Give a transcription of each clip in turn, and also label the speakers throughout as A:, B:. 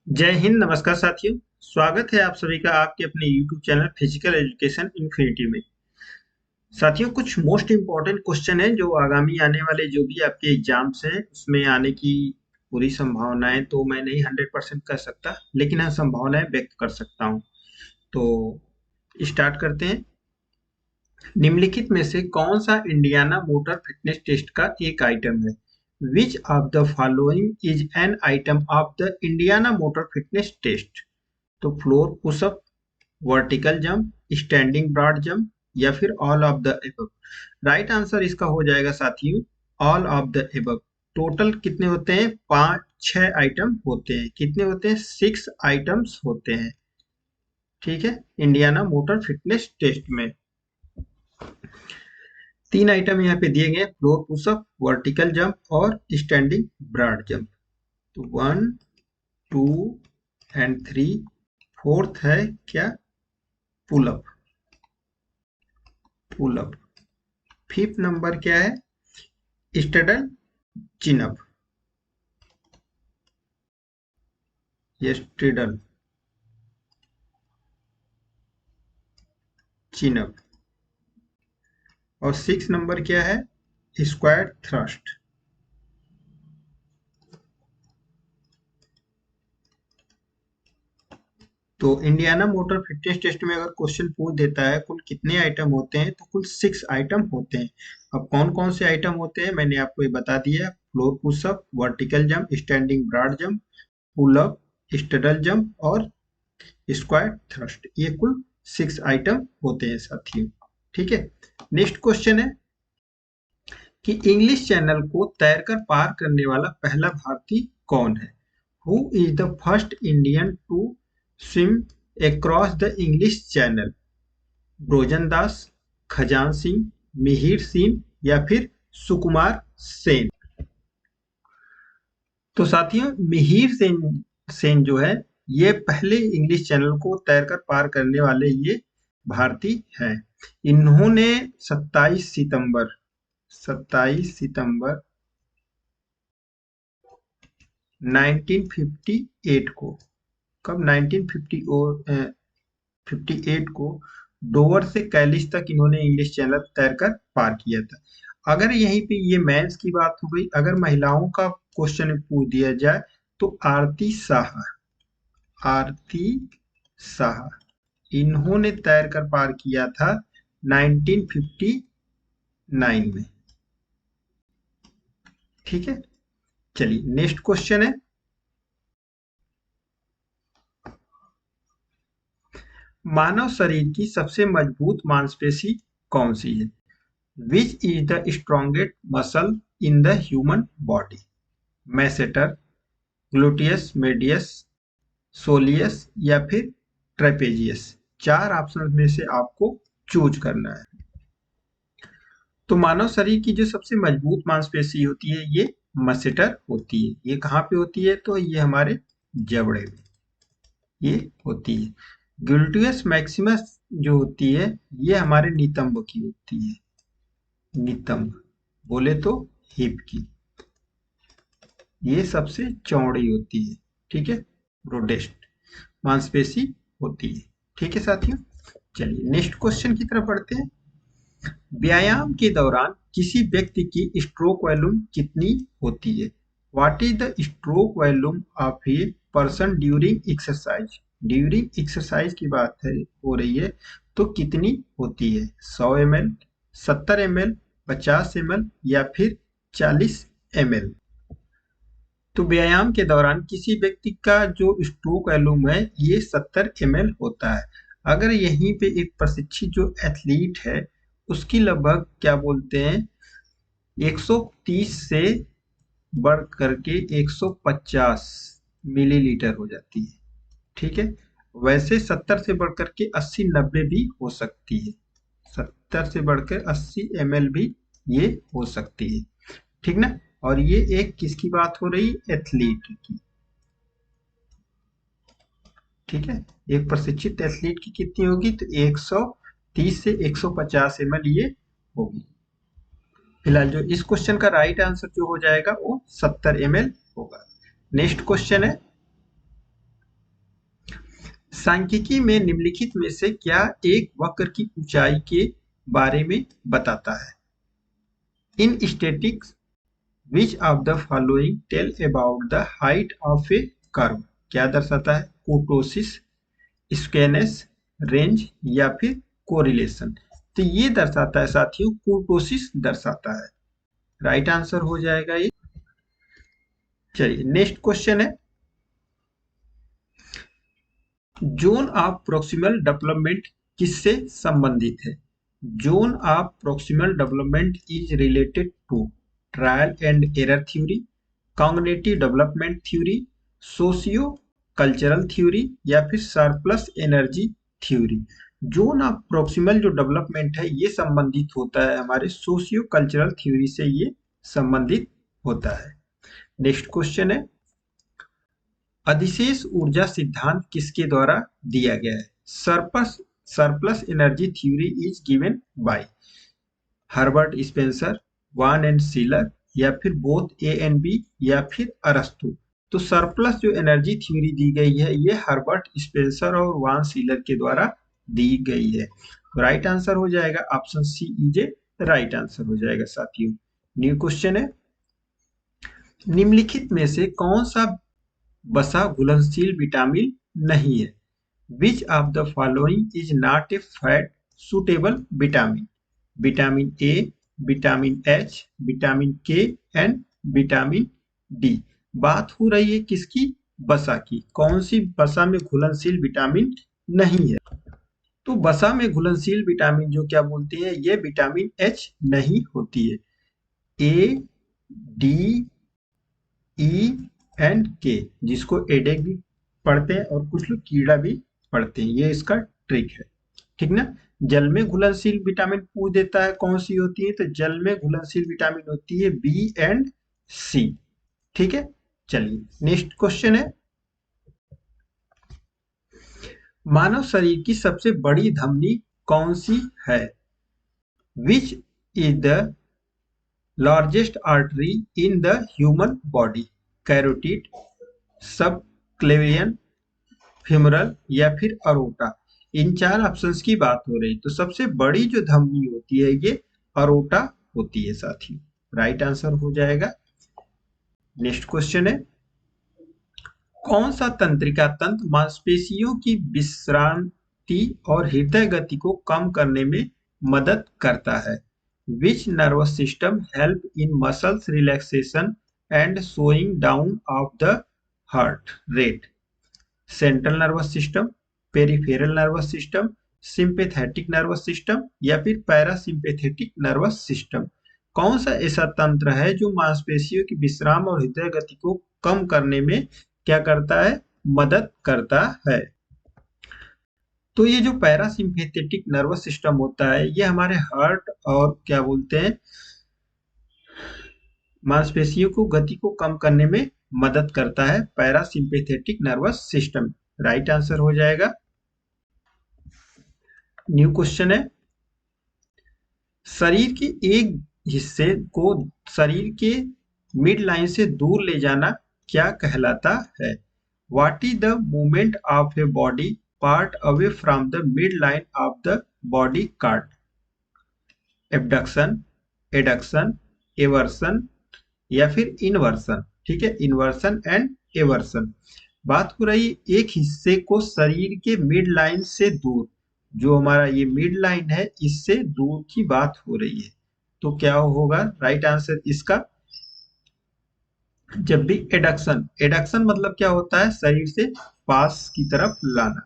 A: जय हिंद। नमस्कार साथियों, स्वागत है आप सभी का आपके अपने YouTube channel physical education infinity में। साथियों, कुछ मोस्ट इम्पॉर्टेंट क्वेश्चन है जो आगामी आने वाले जो भी आपके एग्जाम्स हैं उसमें आने की पूरी संभावनाएं तो मैं नहीं 100% कह सकता, लेकिन हाँ संभावनाएं व्यक्त कर सकता हूं। तो स्टार्ट करते हैं। निम्नलिखित में से कौन सा इंडियाना मोटर फिटनेस टेस्ट का एक आइटम है? Which of the following is an item of the Indiana motor fitness test? तो floor pushup, vertical jump, standing broad jump या फिर all of the above. Right answer इसका हो जाएगा साथियों all of the above. Total कितने होते हैं? 5-6 आइटम होते हैं। कितने होते हैं? 6 आइटम्स होते हैं। ठीक है, इंडियाना मोटर फिटनेस टेस्ट में 3 आइटम यहाँ पे दिए गए, फ्लोर पुशअप, वर्टिकल जंप और स्टैंडिंग ब्रॉड जंप। तो 1, 2 एंड 3। फोर्थ है क्या? पुलअप। पुलअप। फिफ्थ नंबर क्या है? स्टडल चिनअप या स्ट्रिडल चिनअप। और 6 नंबर क्या है? Square thrust. तो इंडियाना मोटर फिटनेस टेस्ट में अगर क्वेश्चन पूछ देता है कुल कितने आइटम होते हैं, तो कुल 6 आइटम होते हैं। अब कौन कौन से आइटम होते हैं मैंने आपको ये बता दिया। Floor pushup, vertical jump, standing broad jump, pull up, straddle jump और स्क्वायर थ्रस्ट। ये कुल 6 आइटम होते हैं साथियों। ठीक है, नेक्स्ट क्वेश्चन है कि इंग्लिश चैनल को तैरकर पार करने वाला पहला भारतीय कौन है? Who is the first Indian to swim across the English Channel? Brojen Das, Khajan Singh, Mihir Singh या फिर सुकुमार सेन? तो साथियों मिहिर सेन जो है ये पहले इंग्लिश चैनल को तैरकर पार करने वाले ये भारतीय हैं। इन्होंने 27 सितंबर 1958 को, कब? 1958 को डोवर से कैलिस तक इन्होंने इंग्लिश चैनल तैरकर पार किया था। अगर यहीं पे ये मेंस की बात हो गई, अगर महिलाओं का क्वेश्चन पूछ दिया जाए तो आरती शाह इन्होंने तैरकर पार किया था 1959 में। ठीक है, चलिए नेक्स्ट क्वेश्चन है। मानव शरीर की सबसे मजबूत मांसपेशी कौन सी है? Which is the strongest muscle in the human body? Masseter, gluteus medius, soleus या फिर ट्रेपेजियस? 4 ऑप्शन में से आपको चूज करना है। तो मानव शरीर की जो सबसे मजबूत मांसपेशी होती है ये मसेटर होती है। ये कहाँ पे होती है? तो ये हमारे जबड़े में ये होती है। ग्लूटियस मैक्सिमस जो होती है ये हमारे नितंब की होती है। नितंब बोले तो हिप की, ये सबसे चौड़ी होती है। ठीक है, ब्रोडेस्ट मांसपेशी होती है। ठीक है साथियों, चलिए नेक्स्ट क्वेश्चन की तरफ बढ़ते हैं। व्यायाम के दौरान किसी व्यक्ति की स्ट्रोक वॉल्यूम कितनी होती है? What is the stroke volume of a person during exercise? During exercise की बात है हो रही है तो कितनी होती है? 100 ml, 70 ml, 50 ml या फिर 40 ml? तो व्यायाम के दौरान किसी व्यक्ति का जो स्ट्रोक वॉल्यूम है ये 70 ml होता है। अगर यहीं पे एक प्रशिक्षित जो एथलीट है उसकी लगभग क्या बोलते हैं 130 से बढ़ करके 150 मिलीलीटर हो जाती है। ठीक है, वैसे 70 से बढ़ करके 80-90 भी हो सकती है। 70 से बढ़कर 80 ml भी ये हो सकती है। ठीक ना? और ये एक किसकी बात हो रही? एथलीट की। ठीक है, एक प्रशिक्षित एथलीट की कितनी होगी? तो 130 से 150 ml ये होगी। फिलहाल जो इस क्वेश्चन का राइट आंसर जो हो जाएगा वो 70 ml होगा। नेक्स्ट क्वेश्चन है सांख्यिकी में निम्नलिखित में से क्या एक वक्र की ऊंचाई के बारे में बताता है? In statics which of the following tell about the height of a curve? क्या दर्शाता है? कोटोसिस, स्केनेस, रेंज या फिर कोरिलेशन? तो ये दर्शाता है साथियों, कोटोसिस दर्शाता है। राइट आंसर हो जाएगा ये। चलिए नेक्स्ट क्वेश्चन है, जोन ऑफ प्रोक्सिमल डेवलपमेंट किससे संबंधित है? Zone of proximal development is related to trial and error theory, cognitive development theory, socio cultural theory या फिर surplus energy theory? Zone of proximal जो डेवलपमेंट है ये संबंधित होता है हमारे सोशियो कल्चरल थ्योरी से, ये संबंधित होता है। नेक्स्ट क्वेश्चन है, अधिशेष ऊर्जा सिद्धांत किसके द्वारा दिया गया है? Surplus energy theory is given by Herbert Spencer, one and sealer या फिर बोथ ए एंड बी या फिर अरस्तु? तो सरप्लस जो एनर्जी थ्योरी दी गई है ये हर्बर्ट स्पेंसर और वान सीलर के द्वारा दी गई है। राइट आंसर हो जाएगा option C is a right answer हो जाएगा साथियों। न्यू क्वेश्चन है, निम्नलिखित में से कौन सा वसा घुलनशील विटामिन नहीं है? Which of the following is not a fat suitable vitamin? Vitamin A, vitamin H, vitamin के एंड विटामिन डी? बात हो रही है किसकी? वसा की। कौन सी वसा में घुलनशील विटामिन नहीं है? तो वसा में घुलनशील विटामिन जो क्या बोलते हैं, ये विटामिन एच नहीं होती है। ए, डी, ई एंड के, जिसको एडेक भी पढ़ते हैं और कुछ लोग कीड़ा भी पढ़ते हैं, ये इसका ट्रिक है। ठीक ना। जल में घुलनशील विटामिन पूछ देता है कौन सी होती है, तो जल में घुलनशील विटामिन होती है बी एंड सी। ठीक है। चलिए नेक्स्ट क्वेश्चन है, मानव शरीर की सबसे बड़ी धमनी कौन सी है? Which is the largest artery in the human body? Carotid, सब क्लेवियन, फेमोरल या फिर अरोटा? इन चार ऑप्शंस की बात हो रही, तो सबसे बड़ी जो धमनी होती है ये अरोटा होती है साथियों। राइट आंसर हो जाएगा। नेक्स्ट क्वेश्चन है, कौन सा तंत्रिका तंत्र मांसपेशियों की विश्रांति और हृदय गति को कम करने में मदद करता है? Which nervous system help in muscles relaxation and slowing down of the heart rate? Central nervous system, peripheral nervous system, sympathetic nervous system या फिर पैरासिम्पैथेटिक नर्वस सिस्टम? कौन सा ऐसा तंत्र है जो मांसपेशियों की विश्राम और हृदय गति को कम करने में क्या करता है? मदद करता है। तो ये जो पैरासिम्पैथेटिक नर्वस सिस्टम होता है ये हमारे हार्ट और क्या बोलते हैं, मांसपेशियों को गति को कम करने में मदद करता है, parasympathetic nervous system. Right answer हो जाएगा। न्यू क्वेश्चन है, शरीर के एक हिस्से को शरीर के मिड लाइन से दूर ले जाना क्या कहलाता है? What is the movement of a body part away from the mid line of the body card? Abduction, adduction, aversion या फिर इनवर्सन? ठीक है, इन्वर्सन एंड एवर्सन। बात हो रही एक हिस्से को शरीर के मिड लाइन से दूर, जो हमारा ये मिड लाइन है इससे दूर की बात हो रही है, तो क्या होगा राइट आंसर इसका? जब भी एडक्शन, एडक्शन मतलब क्या होता है? शरीर से पास की तरफ लाना,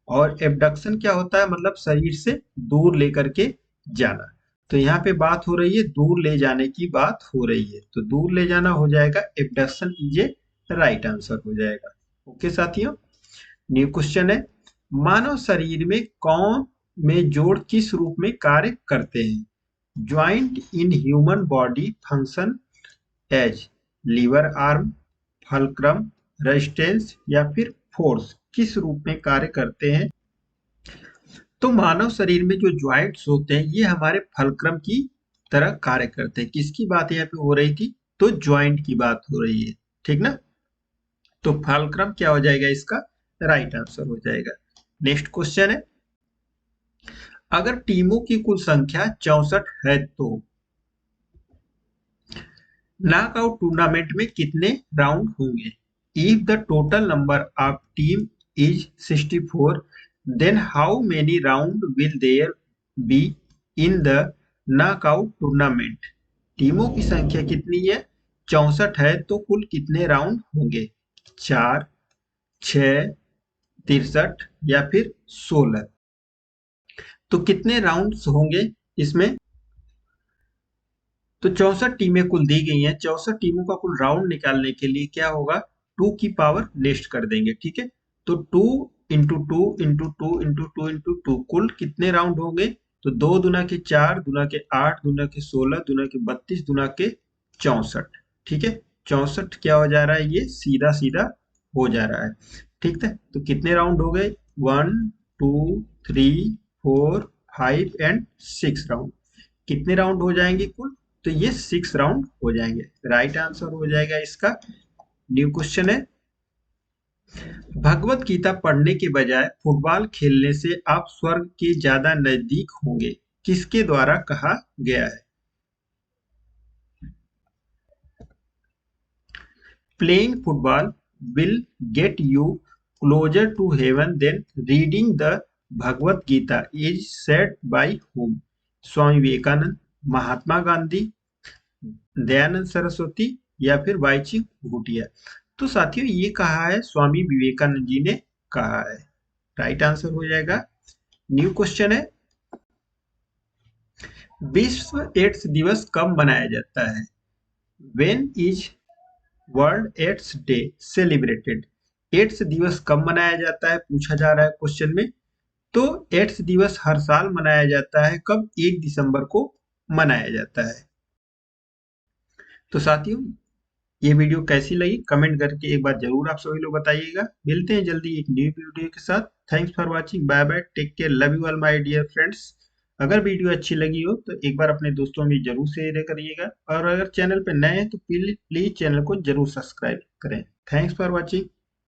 A: और एबडक्शन क्या होता है? मतलब शरीर से दूर लेकर के जाना। तो यहाँ पे बात हो रही है दूर ले जाने की बात हो रही है, तो दूर ले जाना हो जाएगा abduction is a right answer हो जाएगा। ओके साथियों, न्यू क्वेश्चन है, मानव शरीर में कौन में जोड़ किस रूप में कार्य करते हैं? Joint in human body function as lever arm, fulcrum, resistance या फिर फोर्स? किस रूप में कार्य करते हैं? तो मानव शरीर में जो ज्वाइंट्स होते हैं ये हमारे फल्क्रम की तरह कार्य करते हैं। किसकी बात यहाँ पे हो रही थी? तो ज्वाइंट की बात हो रही है। ठीक ना। तो फल्क्रम क्या हो जाएगा इसका? राइट आंसर हो जाएगा। नेक्स्ट क्वेश्चन है, अगर टीमों की कुल संख्या 64 है तो नॉकआउट टूर्नामेंट में कितने राउंड होंगे? If the total number of team is 64, then how many round will there be in the knockout tournament? टीमों की संख्या कितनी है? 64 है तो कुल कितने राउंड होंगे? 4, 6, 63 या फिर 16? तो कितने राउंड्स होंगे इसमें? तो 64 टीमें कुल दी गई हैं। 64 टीमों का कुल राउंड निकालने के लिए क्या होगा? 2 की पावर नेक्स्ट कर देंगे, ठीक है। तो 2 into two into two into two into two, कुल कितने राउंड होंगे? तो 2 दुना के 4, दुना के 8, दुना के 16, दुना के 32, दुना के 64, ठीक है। 64 क्या हो जा रहा है? ये सीधा सीधा हो जा रहा है, ठीक है। तो कितने राउंड हो गए? 1, 2, 3, 4, 5 एंड 6 राउंड। कितने राउंड हो जाएंगे कुल? तो ये 6 राउंड हो जाएंगे। राइट आंसर हो जाएगा इसका। न्यू क्वेश्चन है, भगवत गीता पढ़ने के बजाय फुटबॉल खेलने से आप स्वर्ग के ज्यादा नजदीक होंगे, किसके द्वारा कहा गया है? Playing football will get you closer to heaven than reading the Bhagwat Gita is said by whom? Swami Vivekananda, Mahatma Gandhi, Dayanand Saraswati या फिर बाईचुंग भूटिया? तो साथियों ये कहा है स्वामी विवेकानंद जी ने कहा है। राइट आंसर हो जाएगा। न्यू क्वेश्चन है, विश्व एड्स दिवस कब मनाया जाता है? When is World AIDS Day celebrated? AIDS दिवस कब मनाया जाता है पूछा जा रहा है क्वेश्चन में। तो एड्स दिवस हर साल मनाया जाता है। कब? 1 दिसंबर को मनाया जाता है। तो साथियों ये वीडियो कैसी लगी कमेंट करके एक बार जरूर आप सभी लोग बताइएगा। मिलते हैं जल्दी एक न्यू वीडियो के साथ। Thanks for watching, bye bye, take care, love you all my dear friends. अगर वीडियो अच्छी लगी हो तो एक बार अपने दोस्तों में जरूर शेयर करिएगा, और अगर चैनल पे नए हैं तो प्लीज चैनल को जरूर सब्सक्राइब करें। Thanks for watching.